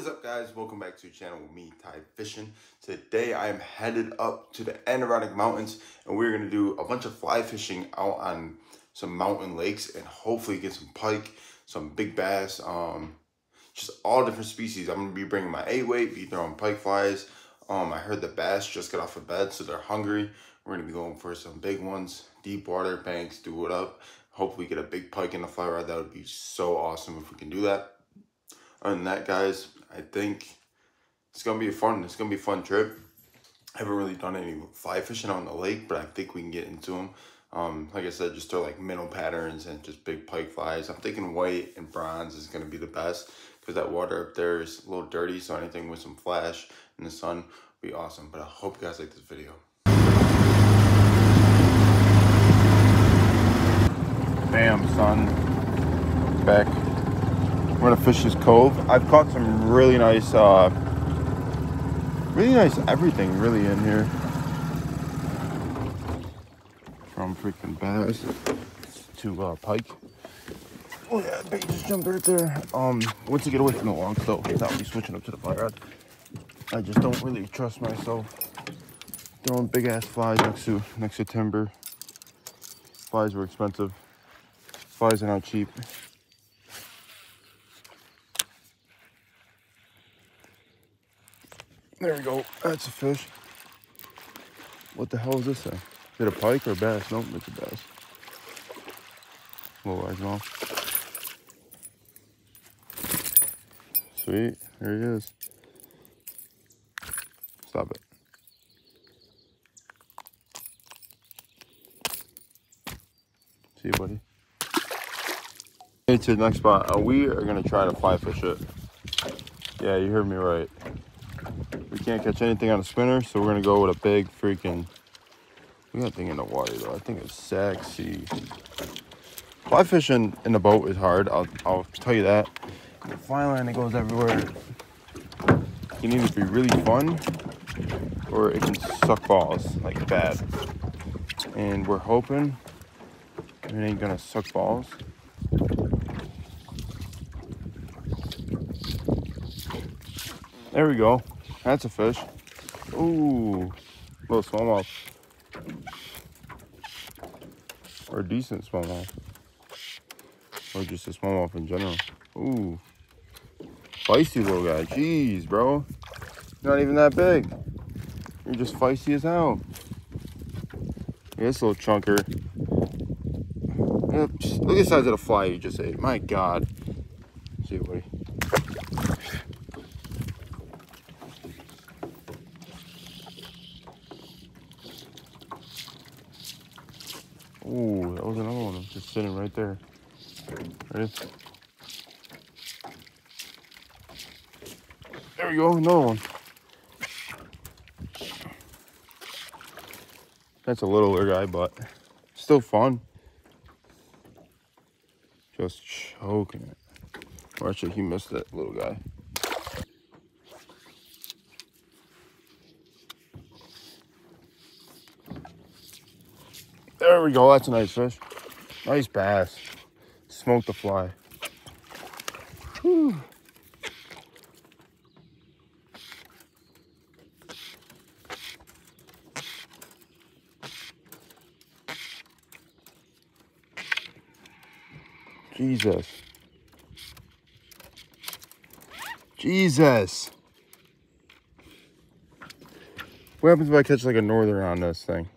What is up, guys? Welcome back to the channel with me, Ty Fishing. Today I am headed up to the Adirondack Mountains and we're going to do a bunch of fly fishing out on some mountain lakes and hopefully get some pike, some big bass, just all different species. I'm going to be bringing my 8-weight, be throwing pike flies. I heard the bass just got off of bed, so they're hungry. We're going to be going for some big ones, deep water, banks, do it up. Hopefully get a big pike in the fly rod. That would be so awesome if we can do that. Other than that, guys, I think it's gonna be a fun trip. I haven't really done any fly fishing on the lake, but I think we can get into them. Like I said, just throw like minnow patterns and just big pike flies. I'm thinking white and bronze is gonna be the best because that water up there is a little dirty, so anything with some flash in the sun would be awesome. But I hope you guys like this video. Bam, son. Back. We're gonna fish this cove. I've caught some really nice everything really in here. From freaking bass to pike. Oh yeah, bait just jumped right there. Once you get away from the long though, I'll be switching up to the fly rod. I just don't really trust myself throwing big ass flies next to timber. Flies were expensive. Flies are not cheap. There we go. That's a fish. What the hell is this thing? Is it a pike or a bass? Nope, it's a bass. Little largemouth. Sweet. There he is. Stop it. See you, buddy. Okay, to the next spot. We are going to try to fly fish it. Yeah, you heard me right. We can't catch anything on a spinner, so we're gonna go with a big freaking. We got a thing in the water though. I think it's sexy. Fly fishing in the boat is hard. I'll tell you that. The fly line that goes everywhere can either be really fun or it can suck balls like bad. And we're hoping it ain't gonna suck balls. There we go. That's a fish. Ooh, little smallmouth. Or a decent smallmouth. Or just a smallmouth in general. Ooh. Feisty little guy. Jeez, bro. You're not even that big. You're just feisty as hell. Yeah, this little chunker. Yep, look at the size of the fly you just ate. My God. See you, buddy. Ooh, that was another one. I'm just sitting right there. Ready? There we go, another one. That's a littler guy, but still fun. Just choking it. Or actually, he missed that little guy. There we go, that's a nice fish. Nice bass. Smoked the fly. Whew. Jesus. Jesus. What happens if I catch like a northern on this thing?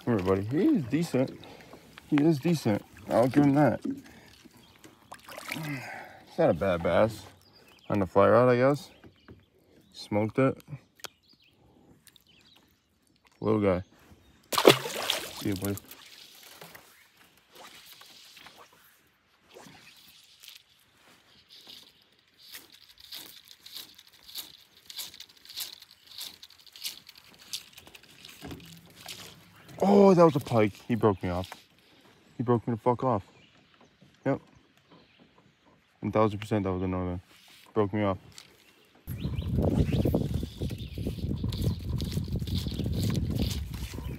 Everybody, he is decent. He is decent. I'll give him that. It's not a bad bass on the fly rod, I guess. Smoked it. Little guy. See you, buddy. Oh, that was a pike. He broke me off. He broke me the fuck off. Yep. 1000% that was a northern. Broke me off.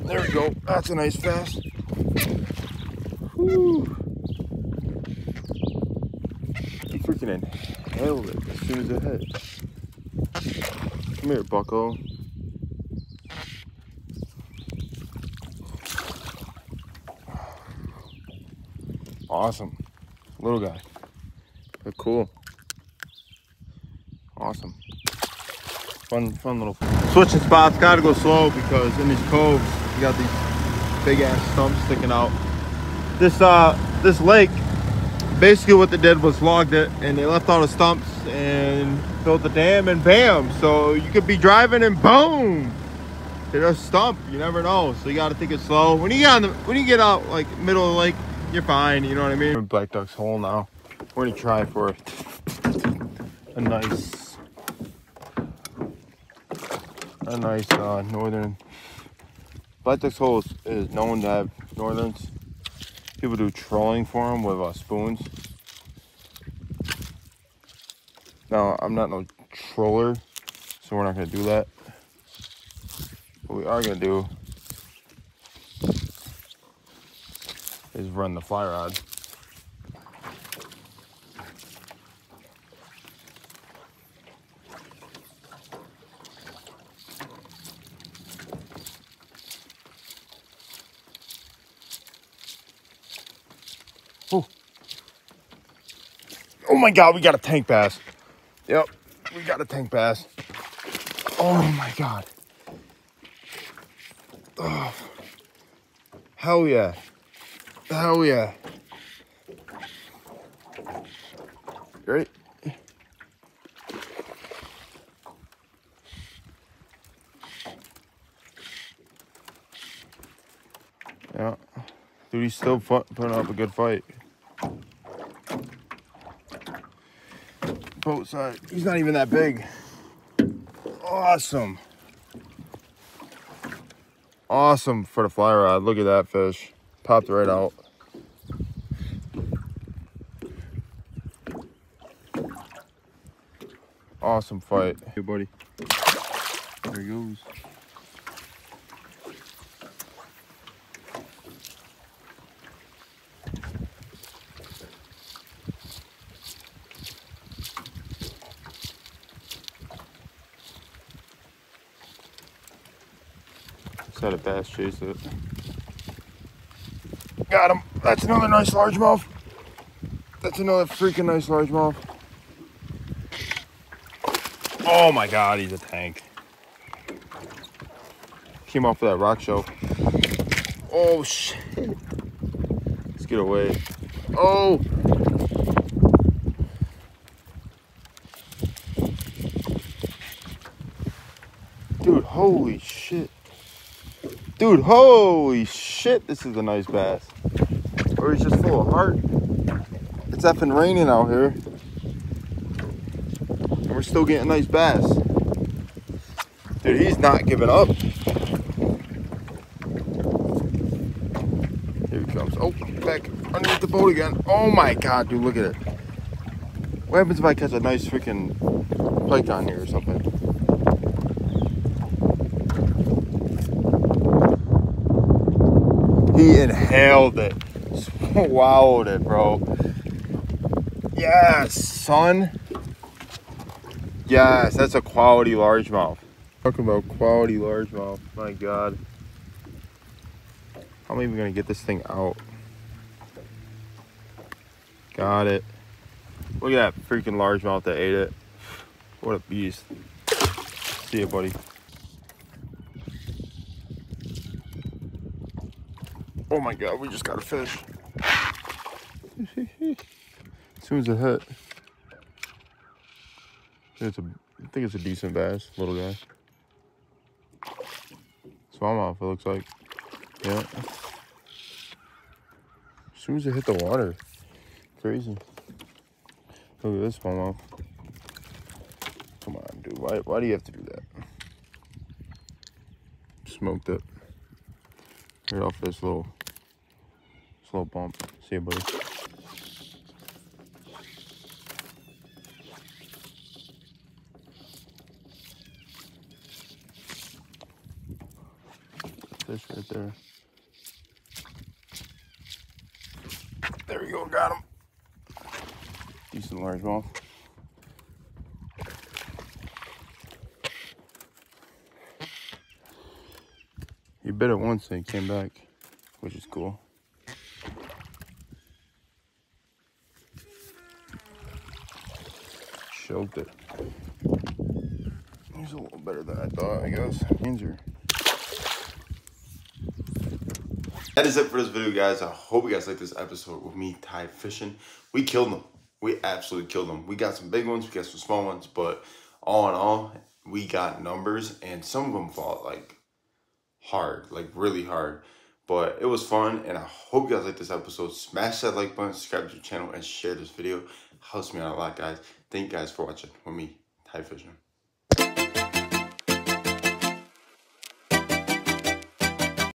There we go. That's a nice fast. Whew. nailed it as soon as it hit. Come here, bucko. Awesome. Little guy. But cool. Awesome. Fun little. Switching spots, gotta go slow because in these coves, you got these big ass stumps sticking out. This lake, basically what they did was logged it and they left all the stumps and built the dam and bam. So you could be driving and boom, hit a stump. You never know. So you gotta take it slow. When you get out like middle of the lake, you're fine. You know what I mean? Black duck's hole now. We're gonna try for a nice northern. Black duck's hole is known to have northerns. People do trolling for them with spoons. Now, I'm not no troller, so we're not gonna do that. What we are gonna do is run the fly rod. Oh. Oh my God, we got a tank bass. Yep, we got a tank bass. Oh my God. Oh. Hell yeah. Hell yeah. Great. Yeah. Dude, he's still putting up a good fight. Boat side. He's not even that big. Awesome. Awesome for the fly rod. Look at that fish. Popped right out. Awesome fight. Hey, buddy. There he goes. Just had a bass chase it. Got him. That's another nice largemouth. That's another freaking nice largemouth. Oh my God, he's a tank. Came off of that rock shelf. Oh shit. Let's get away. Oh. Dude, holy shit. Dude, holy shit. This is a nice bass. Or he's just full of heart. It's effing raining out here. And we're still getting nice bass. Dude, he's not giving up. Here he comes. Oh, back underneath the boat again. Oh my God, dude, look at it. What happens if I catch a nice freaking pike on here or something? He inhaled it. Swallowed it, bro. Yes, son. Yes, that's a quality largemouth. Talking about quality largemouth. My God. How am I even gonna get this thing out? Got it. Look at that freaking largemouth that ate it. What a beast. See ya, buddy. Oh my God, we just got a fish. As soon as it hit. I think it's a decent bass, little guy. Smallmouth, it looks like. Yeah. As soon as it hit the water. Crazy. Look at this smallmouth. Come on, dude. Why do you have to do that? Smoked it. Right off this little bump. See you, buddy. Fish right there. There we go, got him. Decent largemouth. He bit it once and he came back, which is cool. Choked it. He's a little better than I thought, I guess. That is it for this video, guys. I hope you guys like this episode with me tide fishing. We killed them. We absolutely killed them. We got some big ones, we got some small ones, but all in all, we got numbers, and some of them fought like hard, like really hard. But it was fun, and I hope you guys like this episode. Smash that like button, subscribe to the channel, and share this video. Helps me out a lot, guys. Thank you guys for watching with me tide fishing.